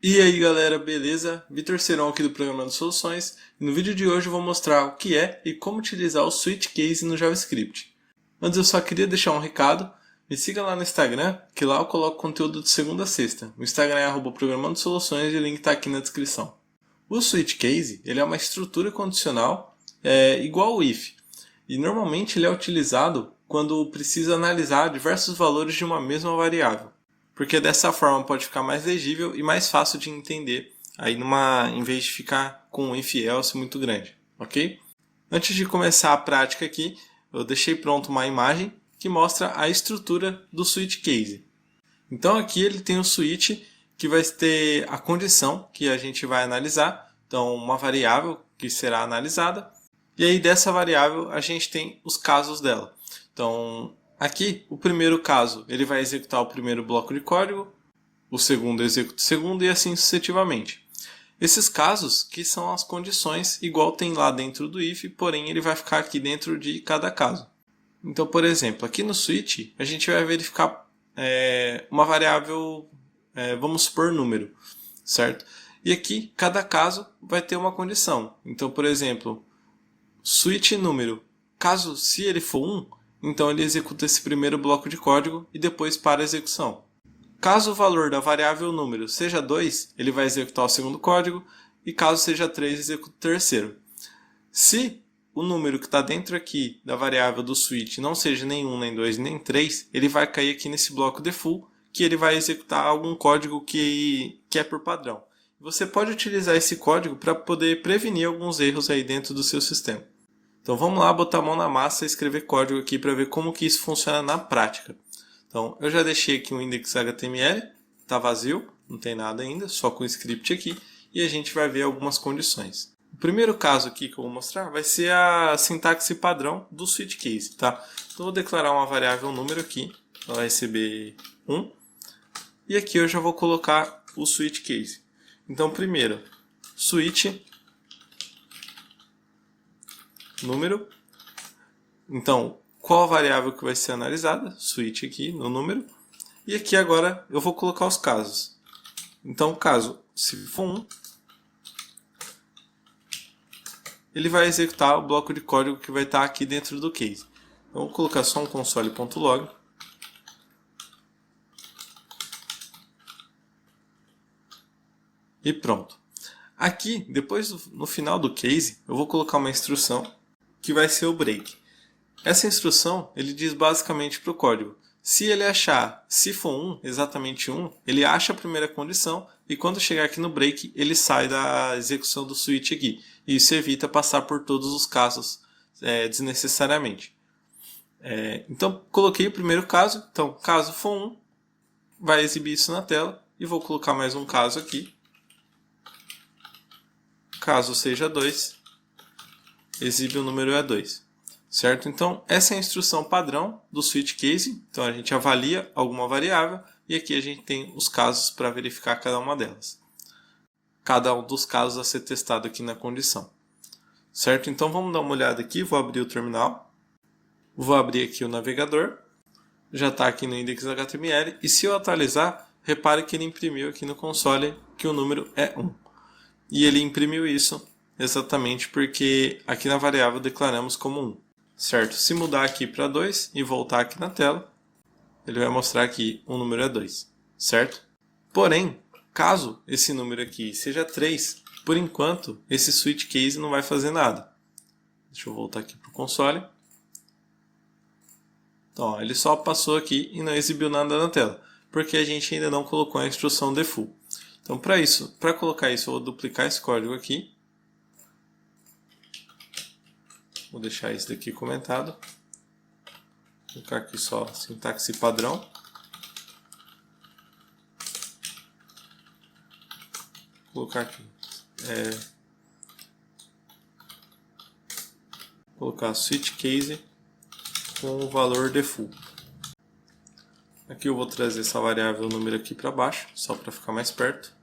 E aí galera, beleza? Vitor Serão aqui do Programando Soluções e no vídeo de hoje eu vou mostrar o que é e como utilizar o Switch Case no JavaScript. Antes eu só queria deixar um recado, me siga lá no Instagram, que lá eu coloco conteúdo de segunda a sexta. O Instagram é @Programando Soluções e o link está aqui na descrição. O Switch Case ele é uma estrutura condicional igual ao if, e normalmente ele é utilizado quando precisa analisar diversos valores de uma mesma variável. Porque dessa forma pode ficar mais legível e mais fácil de entender, aí em vez de ficar com um if else muito grande, ok? Antes de começar a prática aqui, eu deixei pronto uma imagem que mostra a estrutura do switch case. Então aqui ele tem o switch que vai ter a condição que a gente vai analisar, então uma variável que será analisada, e aí dessa variável a gente tem os casos dela. Então aqui, o primeiro caso, ele vai executar o primeiro bloco de código, o segundo executa o segundo e assim sucessivamente. Esses casos que são as condições, igual tem lá dentro do if, porém ele vai ficar aqui dentro de cada caso. Então, por exemplo, aqui no switch, a gente vai verificar uma variável, vamos supor número, certo? E aqui, cada caso vai ter uma condição. Então, por exemplo, switch número, caso se ele for 1, então ele executa esse primeiro bloco de código e depois para a execução. Caso o valor da variável número seja 2, ele vai executar o segundo código, e caso seja 3, executa o terceiro. Se o número que está dentro aqui da variável do switch não seja nem 1, nem 2, nem 3, ele vai cair aqui nesse bloco default, que ele vai executar algum código que é por padrão. Você pode utilizar esse código para poder prevenir alguns erros aí dentro do seu sistema. Então vamos lá botar a mão na massa e escrever código aqui para ver como que isso funciona na prática. Então eu já deixei aqui um index.html, está vazio, não tem nada ainda, só com o script aqui, e a gente vai ver algumas condições. O primeiro caso aqui que eu vou mostrar vai ser a sintaxe padrão do switch case, tá? Então eu vou declarar uma variável número aqui, ela vai receber 1, e aqui eu já vou colocar o switch case. Então primeiro, switch número. Então, qual a variável que vai ser analisada? Switch aqui no número. E aqui agora eu vou colocar os casos. Então, caso se for 1, ele vai executar o bloco de código que vai estar aqui dentro do case. Então, vou colocar só um console.log. E pronto. Aqui, depois no final do case, eu vou colocar uma instrução que vai ser o break. Essa instrução, ele diz basicamente para o código, se ele achar, se for 1, exatamente 1, ele acha a primeira condição e quando chegar aqui no break, ele sai da execução do switch aqui. E isso evita passar por todos os casos desnecessariamente. Então, coloquei o primeiro caso. Então, caso for 1, vai exibir isso na tela. E vou colocar mais um caso aqui. Caso seja 2, exibe o número E2. Certo? Então, essa é a instrução padrão do switch case. Então, a gente avalia alguma variável e aqui a gente tem os casos para verificar cada uma delas. Cada um dos casos a ser testado aqui na condição. Certo? Então, vamos dar uma olhada aqui. Vou abrir o terminal. Vou abrir aqui o navegador. Já está aqui no index.html. E se eu atualizar, repare que ele imprimiu aqui no console que o número é 1. E ele imprimiu isso exatamente porque aqui na variável declaramos como 1. Certo? Se mudar aqui para 2 e voltar aqui na tela, ele vai mostrar que o número é 2. Certo? Porém, caso esse número aqui seja 3, por enquanto esse switch case não vai fazer nada. Deixa eu voltar aqui para o console. Então, ó, ele só passou aqui e não exibiu nada na tela, porque a gente ainda não colocou a instrução default. Então, para colocar isso, eu vou duplicar esse código aqui. Vou deixar isso daqui comentado. Vou colocar aqui só sintaxe padrão. Vou colocar aqui. Colocar switch case com o valor default. Aqui eu vou trazer essa variável número aqui para baixo, só para ficar mais perto.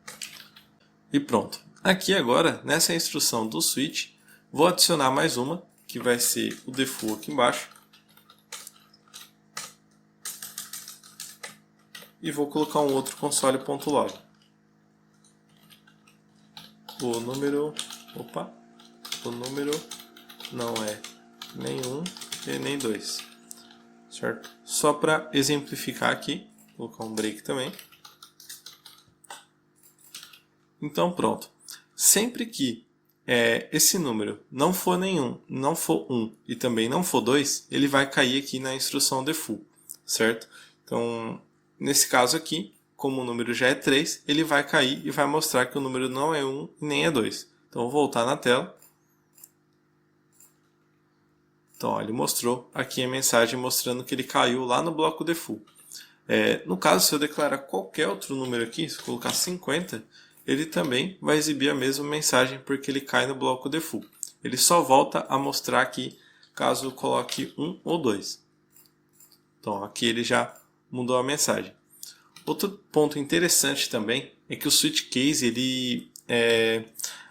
E pronto. Aqui agora, nessa instrução do switch, vou adicionar mais uma, que vai ser o default aqui embaixo. E vou colocar um outro console.log. o número, o número não é nem 1 e nem 2, certo? Só para exemplificar aqui, vou colocar um break também. Então pronto, sempre que esse número não for nenhum, não for 1 e também não for 2, ele vai cair aqui na instrução default, certo? Então, nesse caso aqui, como o número já é 3, ele vai cair e vai mostrar que o número não é 1 e nem é 2. Então, vou voltar na tela. Então, ó, ele mostrou aqui a mensagem mostrando que ele caiu lá no bloco default. No caso, se eu declarar qualquer outro número aqui, se eu colocar 50, ele também vai exibir a mesma mensagem porque ele cai no bloco default. Ele só volta a mostrar aqui caso eu coloque 1 ou 2. Então, aqui ele já mudou a mensagem. Outro ponto interessante também é que o switch case ele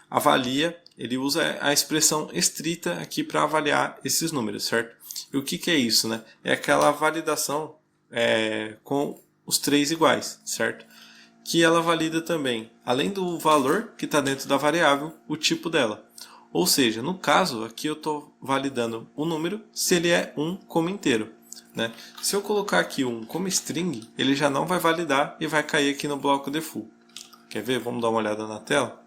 avalia, ele usa a expressão estrita aqui para avaliar esses números, certo? E o que é isso, né? É aquela validação com os 3 iguais, certo? Que ela valida também, além do valor que está dentro da variável, o tipo dela. Ou seja, no caso, aqui eu estou validando o número se ele é 1 como inteiro, né? Se eu colocar aqui 1 como string, ele já não vai validar e vai cair aqui no bloco default. Quer ver? Vamos dar uma olhada na tela.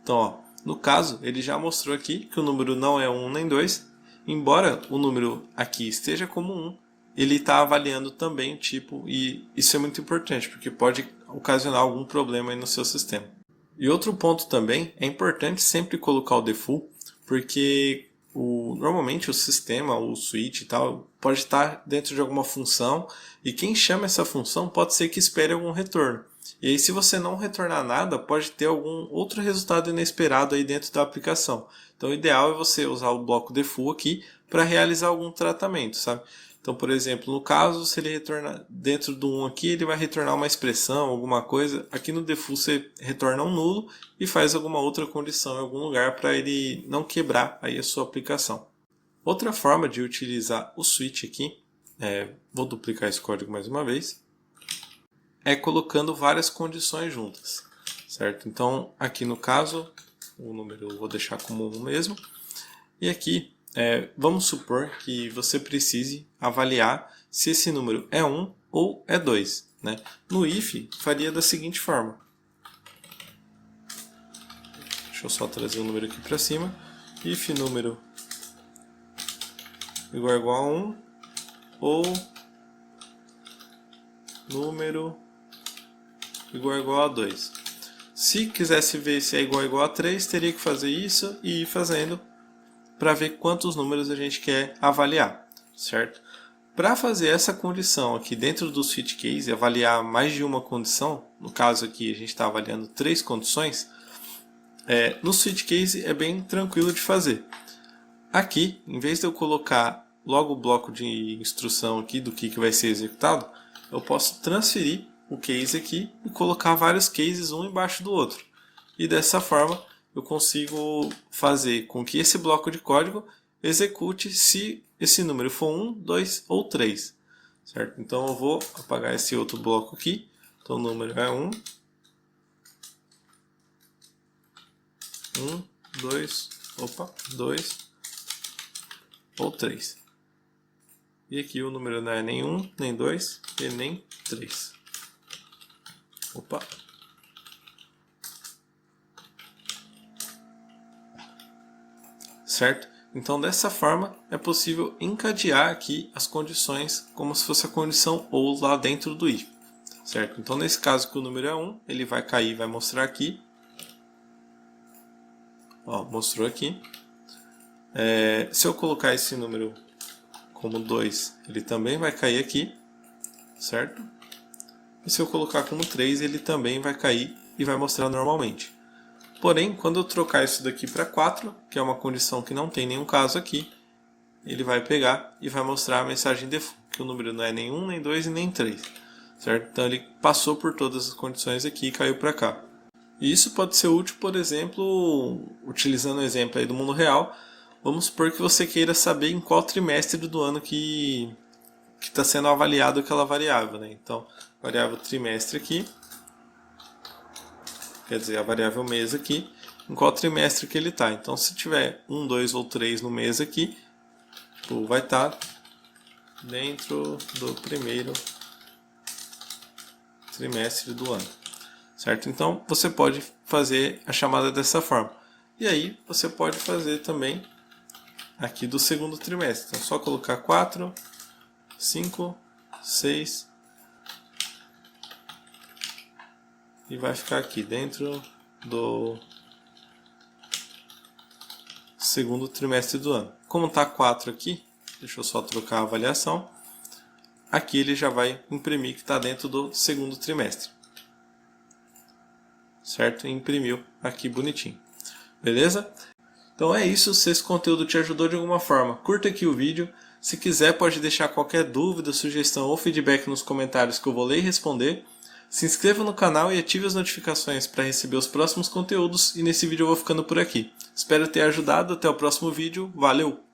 Então, ó, no caso, ele já mostrou aqui que o número não é 1 nem 2, embora o número aqui esteja como 1, ele está avaliando também o tipo, e isso é muito importante, porque pode ocasionar algum problema aí no seu sistema. E outro ponto também, é importante sempre colocar o default, porque normalmente o sistema, o switch e tal, pode estar dentro de alguma função, e quem chama essa função pode ser que espere algum retorno. E aí, se você não retornar nada, pode ter algum outro resultado inesperado aí dentro da aplicação. Então, o ideal é você usar o bloco default aqui para realizar algum tratamento, sabe? Então, por exemplo, no caso, se ele retornar dentro do 1 aqui, ele vai retornar uma expressão, alguma coisa. Aqui no default você retorna um nulo e faz alguma outra condição em algum lugar para ele não quebrar aí a sua aplicação. Outra forma de utilizar o switch aqui, vou duplicar esse código mais uma vez, é colocando várias condições juntas, certo? Então, aqui no caso, o número eu vou deixar como 1 mesmo, e aqui vamos supor que você precise avaliar se esse número é 1 ou é 2. Né? No if, faria da seguinte forma. Deixa eu só trazer o número aqui para cima. If número igual a 1 ou número igual a 2. Se quisesse ver se é igual a 3, teria que fazer isso e ir fazendo para ver quantos números a gente quer avaliar, certo? Para fazer essa condição aqui dentro do switch case, avaliar mais de uma condição, no caso aqui a gente está avaliando 3 condições, no switch case é bem tranquilo de fazer. Aqui, em vez de eu colocar logo o bloco de instrução aqui do que vai ser executado, eu posso transferir o case aqui e colocar vários cases um embaixo do outro. E dessa forma eu consigo fazer com que esse bloco de código execute se esse número for 1, 2 ou 3. Certo? Então eu vou apagar esse outro bloco aqui. Então o número é 1, 2 ou 3. E aqui o número não é nem 1, nem 2 e nem 3. Certo? Então, dessa forma, é possível encadear aqui as condições como se fosse a condição OU lá dentro do if. Certo? Então, nesse caso que o número é 1, ele vai cair e vai mostrar aqui. Ó, mostrou aqui. Se eu colocar esse número como 2, ele também vai cair aqui. Certo? E se eu colocar como 3, ele também vai cair e vai mostrar normalmente. Porém, quando eu trocar isso daqui para 4, que é uma condição que não tem nenhum caso aqui, ele vai pegar e vai mostrar a mensagem default, que o número não é nem 1, nem 2 e nem 3. Certo? Então ele passou por todas as condições aqui e caiu para cá. E isso pode ser útil, por exemplo, utilizando o exemplo aí do mundo real, vamos supor que você queira saber em qual trimestre do ano que está sendo avaliado aquela variável. Né? Então, variável trimestre aqui. quer dizer, a variável mês aqui, em qual trimestre que ele está. Então, se tiver 1, 2 ou 3 no mês aqui, vai estar dentro do primeiro trimestre do ano, certo? Então, você pode fazer a chamada dessa forma. E aí, você pode fazer também aqui do segundo trimestre. Então, só colocar 4, 5, 6 e vai ficar aqui dentro do segundo trimestre do ano. Como está 4 aqui, deixa eu só trocar a avaliação. Aqui ele já vai imprimir que está dentro do segundo trimestre. Certo? E imprimiu aqui bonitinho. Beleza? Então é isso. Se esse conteúdo te ajudou de alguma forma, curta aqui o vídeo. Se quiser, pode deixar qualquer dúvida, sugestão ou feedback nos comentários que eu vou ler e responder. Se inscreva no canal e ative as notificações para receber os próximos conteúdos. E nesse vídeo eu vou ficando por aqui. Espero ter ajudado. Até o próximo vídeo. Valeu!